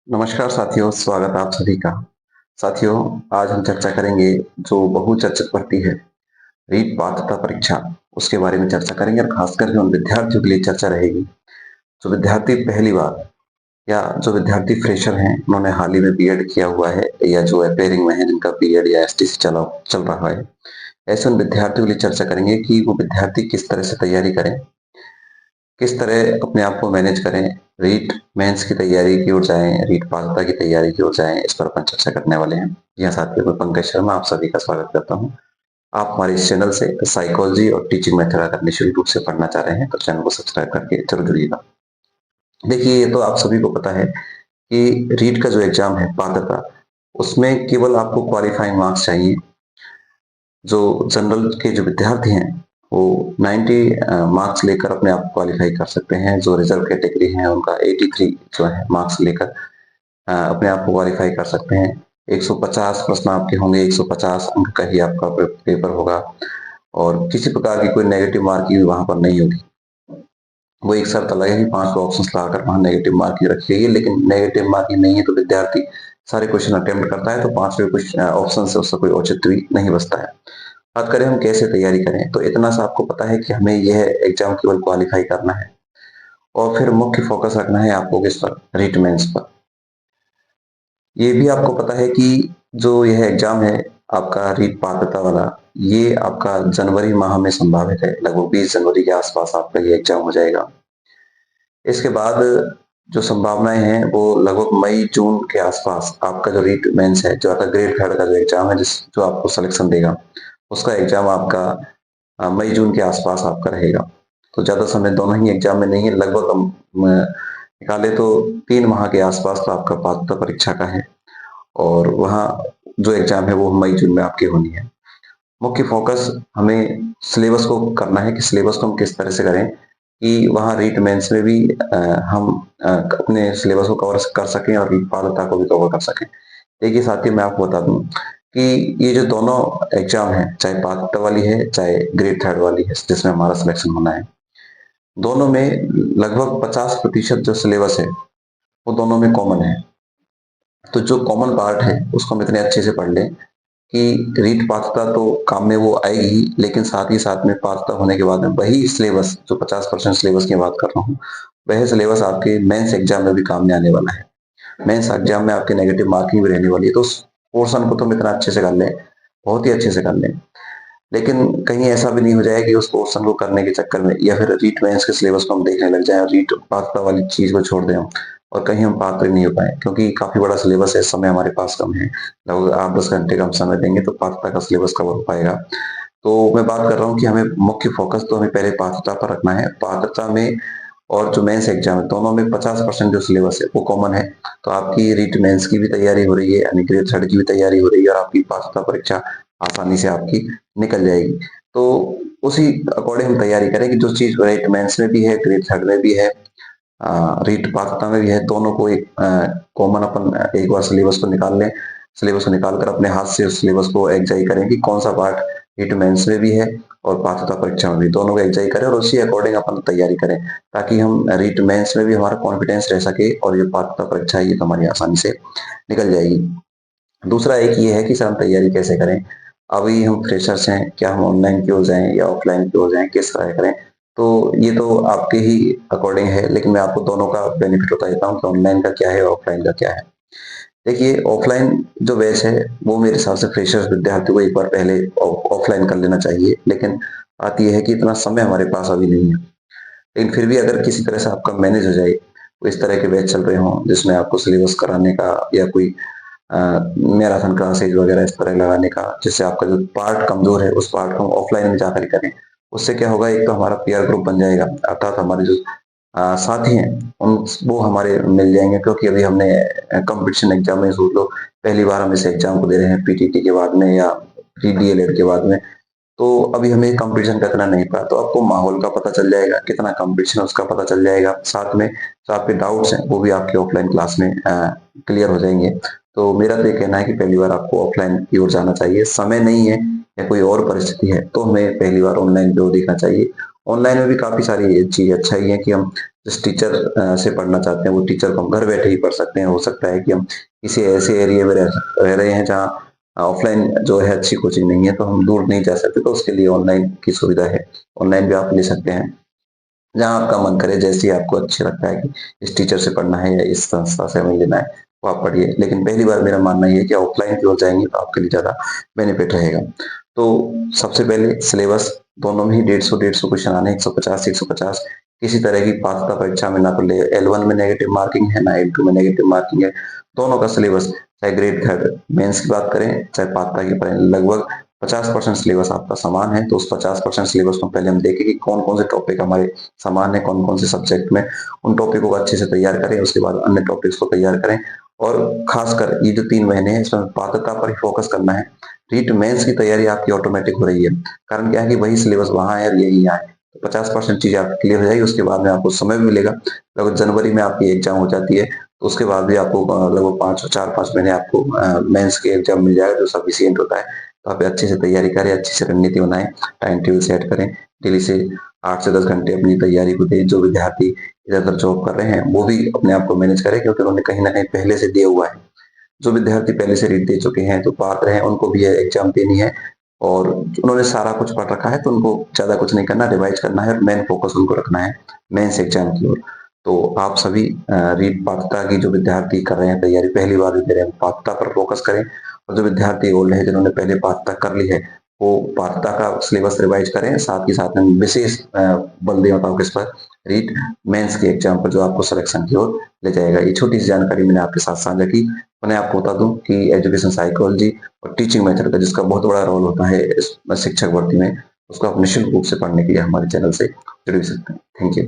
नमस्कार साथियों, स्वागत है आप सभी का। साथियों, आज हम चर्चा करेंगे जो बहुचर्चित भर्ती है, रीट पात्रता परीक्षा, उसके बारे में चर्चा करेंगे और खासकर के उन विद्यार्थियों के लिए चर्चा रहेगी, जो विद्यार्थी पहली बार या जो विद्यार्थी फ्रेशर हैं, उन्होंने हाल ही में बीएड किया हुआ है या जो अपेयरिंग में है, जिनका बीएड या एसटीसी चल रहा है। ऐसे उन विद्यार्थियों के लिए चर्चा करेंगे कि वो विद्यार्थी किस तरह से तैयारी करें, किस तरह अपने आप को मैनेज करें, रीट मेंस की तैयारी की ओर जाएं, रीट पात्रता की तैयारी की ओर जाएं, इस पर अपन चर्चा करने वाले हैं। जी हाँ साथियों, मैं पंकज शर्मा आप सभी का स्वागत करता हूँ। आप हमारे इस चैनल से साइकोलॉजी और टीचिंग मेथड अगर निःशुल्क रूप से पढ़ना चाह रहे हैं तो चैनल को सब्सक्राइब करके जरूर जुड़िएगा। देखिए, ये तो आप सभी को पता है कि रीट का जो एग्जाम है पात्रता, उसमें केवल आपको क्वालिफाइंग मार्क्स चाहिए। जो जनरल के जो विद्यार्थी हैं वो 90 मार्क्स लेकर अपने आप क्वालिफाई कर सकते हैं। जो रिजर्व कैटेगरी है उनका 83 जो है मार्क्स लेकर अपने आप को क्वालिफाई कर सकते हैं। 150 प्रश्न आपके होंगे, 150 अंक का ही आपका पेपर होगा और किसी प्रकार की कोई नेगेटिव मार्किंग वहां पर नहीं होगी। वो एक शर्त अलग है कि 5 ऑप्शंस लगाकर वहां नेगेटिव मार्किंग रखी गई है, लेकिन नेगेटिव मार्किंग नहीं है तो विद्यार्थी सारे क्वेश्चन अटेम्प्ट करता है तो 5वें कुछ ऑप्शन से उसका कोई औचित्य भी नहीं बचता है। बात करें हम कैसे तैयारी करें, तो इतना सा आपको पता है कि हमें यह एग्जाम केवल क्वालिफाई करना है और फिर मुख्य फोकस रखना है आपको किस पर, रीट मेंस पर। ये भी आपको पता है कि जो यह एग्जाम है आपका रीट पात्रता वाला, ये आपका जनवरी माह में संभावित है। लगभग 20 जनवरी के आसपास आपका ये एग्जाम हो जाएगा। इसके बाद जो संभावनाएं हैं वो लगभग मई जून के आसपास आपका जो रीट मेंस है, जो आपका ग्रेड थर्ड का जो एग्जाम है, जिस जो आपको सिलेक्शन देगा, उसका एग्जाम आपका मई जून के आसपास आपका रहेगा। तो ज्यादा समय दोनों ही एग्जाम में नहीं है, लगभग हम निकाले तो 3 माह के आसपास तो आपका पात्रता परीक्षा का है और वहाँ जो एग्जाम है वो मई जून में आपकी होनी है। मुख्य फोकस हमें सिलेबस को करना है कि सिलेबस को हम किस तरह से करें कि वहाँ रीट मेंस में भी हम अपने सिलेबस को कवर कर सकें और रीट पात्रता को भी कवर कर सकें। देखिए साथियों, मैं आपको बता दूं कि ये जो दोनों एग्जाम है, चाहे पात्रता वाली है चाहे ग्रेड थर्ड वाली है जिसमें हमारा सिलेक्शन होना है, दोनों में लगभग 50% जो सिलेबस है वो दोनों में कॉमन है। तो जो कॉमन पार्ट है उसको हम इतने अच्छे से पढ़ लें कि रीट पात्रता तो काम में वो आएगी ही, लेकिन साथ ही साथ में पात्रता होने के बाद में वही सिलेबस, जो 50% सिलेबस की बात कर रहा हूँ, वह सिलेबस आपके मेंस एग्जाम में भी काम में आने वाला है। मेंस एग्जाम में आपके नेगेटिव मार्किंग भी रहने वाली है, तो उस पोर्शन को तो हम इतना अच्छे से कर लें, बहुत ही अच्छे से कर लें। लेकिन कहीं ऐसा भी नहीं हो जाए कि उस पोर्शन को करने के चक्कर में या फिर रीट मेंस के सिलेबस को हम देखने लग जाएं और रीट पात्रता वाली चीज को छोड़ दें हम, और कहीं हम पात्र नहीं हो पाए, क्योंकि काफी बड़ा सिलेबस है, समय हमारे पास कम है। लगभग 8-10 घंटे का हम समय देंगे तो पात्रता का सिलेबस कवर हो पाएगा। तो मैं बात कर रहा हूँ कि हमें मुख्य फोकस तो हमें पहले पात्रता पर रखना है। पात्रता में और जो मेंस एग्जाम है दोनों में 50% जो सिलेबस है वो कॉमन है। तो आपकी रीट मेंस की भी तैयारी हो रही है, यानी ग्रेड थर्ड की भी तैयारी हो रही है और आपकी पात्रता परीक्षा आसानी से आपकी निकल जाएगी। तो उसी अकॉर्डिंग हम तैयारी करें कि जो चीज रीट मेंस में भी है, ग्रेड थर्ड में भी है, रीट पात्रता में भी है, दोनों को एक कॉमन अपन एक बार सिलेबस को निकाल लें। सिलेबस को निकालकर अपने हाथ से उस सिलेबस को एग्जाई करें कि कौन सा पार्ट रीट मेंस में भी है और पात्रता परीक्षा में भी, दोनों को एग्जाई करें और उसी अकॉर्डिंग अपन तैयारी करें, ताकि हम रीट मेंस में भी हमारा कॉन्फिडेंस रह सके और ये पात्रता परीक्षा है ये तो हमारी आसानी से निकल जाएगी। दूसरा एक ये है कि सर हम तैयारी कैसे करें। अभी हम फ्रेशर्स हैं, क्या हम ऑनलाइन की ओर जाएं या ऑफलाइन की ओर जाएं, किस तरह करें, तो ये तो आपके ही अकॉर्डिंग है, लेकिन मैं आपको दोनों का बेनिफिट बता देता हूँ कि ऑनलाइन का क्या है और ऑफलाइन का क्या है। देखिए, ऑफलाइन जो बैच है वो मेरे हिसाब से फ्रेशर्स विद्यार्थी को एक बार पहले ऑफलाइन कर लेना चाहिए, लेकिन बात यह है कि इतना समय हमारे पास अभी नहीं है। लेकिन फिर भी अगर किसी तरह से आपका मैनेज हो जाए, तो इस तरह के बैच चल रहे हों जिसमें आपको सिलेबस कराने का या कोई मैराथन क्लासेज वगैरह इस तरह लगाने का, जिससे आपका जो पार्ट कमजोर है उस पार्ट को हम ऑफलाइन में जाकर करें, उससे क्या होगा, एक तो हमारा पीयर ग्रुप बन जाएगा, अर्थात हमारे जो साथी हैं उन वो हमारे मिल जाएंगे, क्योंकि अभी हमने कंपटीशन एग्जाम में सोच लो पहली बार हम इस एग्जाम को दे रहे हैं पीटीटी के बाद में या प्री डीएलएड के बाद में, तो अभी हमें कंपटीशन का इतना नहीं पता, तो आपको माहौल का पता चल जाएगा, कितना कंपटीशन उसका पता चल जाएगा, साथ में जो आपके डाउट्स हैं वो भी आपके ऑफलाइन क्लास में क्लियर हो जाएंगे। तो मेरा तो ये कहना है कि पहली बार आपको ऑफलाइन की ओर जाना चाहिए। समय नहीं है या कोई और परिस्थिति है तो हमें पहली बार ऑनलाइन की ओर देखना चाहिए। ऑनलाइन में भी काफी सारी चीजें अच्छा ही है कि हम जिस टीचर से पढ़ना चाहते हैं वो टीचर को हम घर बैठे ही पढ़ सकते हैं। हो सकता है कि हम किसी ऐसे एरिया में रह रहे हैं जहाँ ऑफलाइन जो है अच्छी कोचिंग नहीं है, तो हम दूर नहीं जा सकते, तो उसके लिए ऑनलाइन की सुविधा है। ऑनलाइन भी आप ले सकते हैं, जहाँ आपका मन करे, जैसी आपको अच्छी लगता है कि इस टीचर से पढ़ना है या इस संस्था से हमें लेना है, वो आप पढ़िए। लेकिन पहली बार मेरा मानना ये है कि ऑफलाइन की ओर जाएंगे तो आपके लिए ज़्यादा बेनिफिट रहेगा। तो सबसे पहले सिलेबस दोनों में ही 150 क्वेश्चन आने, 150 150। किसी तरह की पात्रता परीक्षा में ना तो L1 में नेगेटिव मार्किंग है, ना L2 में नेगेटिव मार्किंग है। दोनों का सिलेबस, चाहे ग्रेड थर्ड मेंस की बात करें चाहे पात्रता की करें, लगभग 50% सिलेबस आपका समान है। तो उस 50% सिलेबस को पहले हम देखें कि कौन कौन से टॉपिक हमारे समान है, कौन कौन से सब्जेक्ट में। उन टॉपिकों को अच्छे से तैयार करें, उसके बाद अन्य टॉपिक्स को तैयार करें। और खासकर ये जो 3 महीने हैं इसमें पात्रता पर ही फोकस करना है। रीट मेंस की तैयारी आपकी ऑटोमेटिक हो रही है, कारण क्या है कि वही सिलेबस वहां है और यही यहाँ है। तो 50% चीज आपकी क्लियर हो जाएगी, उसके बाद में आपको समय भी मिलेगा। लगभग जनवरी में आपकी एग्जाम हो जाती है, तो उसके बाद भी आपको लगभग 4-5 महीने आपको मेंस के एग्जाम मिल जाएगा जो सफिशियंट होता है। तो आप अच्छे से तैयारी करें, अच्छी से रणनीति बनाएं, टाइम टेबल सेट करें, डेली से 8 से 10 घंटे अपनी तैयारी को दें। जो विद्यार्थी इधर उधर जॉब कर रहे हैं वो भी अपने आप को मैनेज करें, क्योंकि उन्होंने कहीं ना कहीं पहले से दिया हुआ है। जो विद्यार्थी पहले से रीट दे चुके हैं, जो पात्र हैं, उनको भी यह एग्जाम देनी है और उन्होंने सारा कुछ पढ़ रखा है, तो उनको ज्यादा कुछ नहीं करना, रिवाइज करना है और मेन फोकस उनको रखना है मेंस एग्जाम की ओर। तो आप सभी रीट पात्रता की जो विद्यार्थी कर रहे हैं तैयारी, पहली बार भी दे रहे हैं, पात्रता पर फोकस करें। और जो विद्यार्थी ओल्ड है, जिन्होंने पहले पात्रता कर ली है, वो पात्रता का सिलेबस रिवाइज करें, साथ ही साथ में विशेष बल दें बताओ किस पर, रीट मेंस के एग्जाम पर, जो आपको सिलेक्शन की ओर ले जाएगा। ये छोटी सी जानकारी मैंने आपके साथ साझा की। मैंने आपको बता दूं कि एजुकेशन साइकोलॉजी और टीचिंग मेथड का, जिसका बहुत बड़ा रोल होता है इस शिक्षक भर्ती में, उसको आप निःशुल्क रूप से पढ़ने के लिए हमारे चैनल से जुड़ भी सकते हैं। Thank you.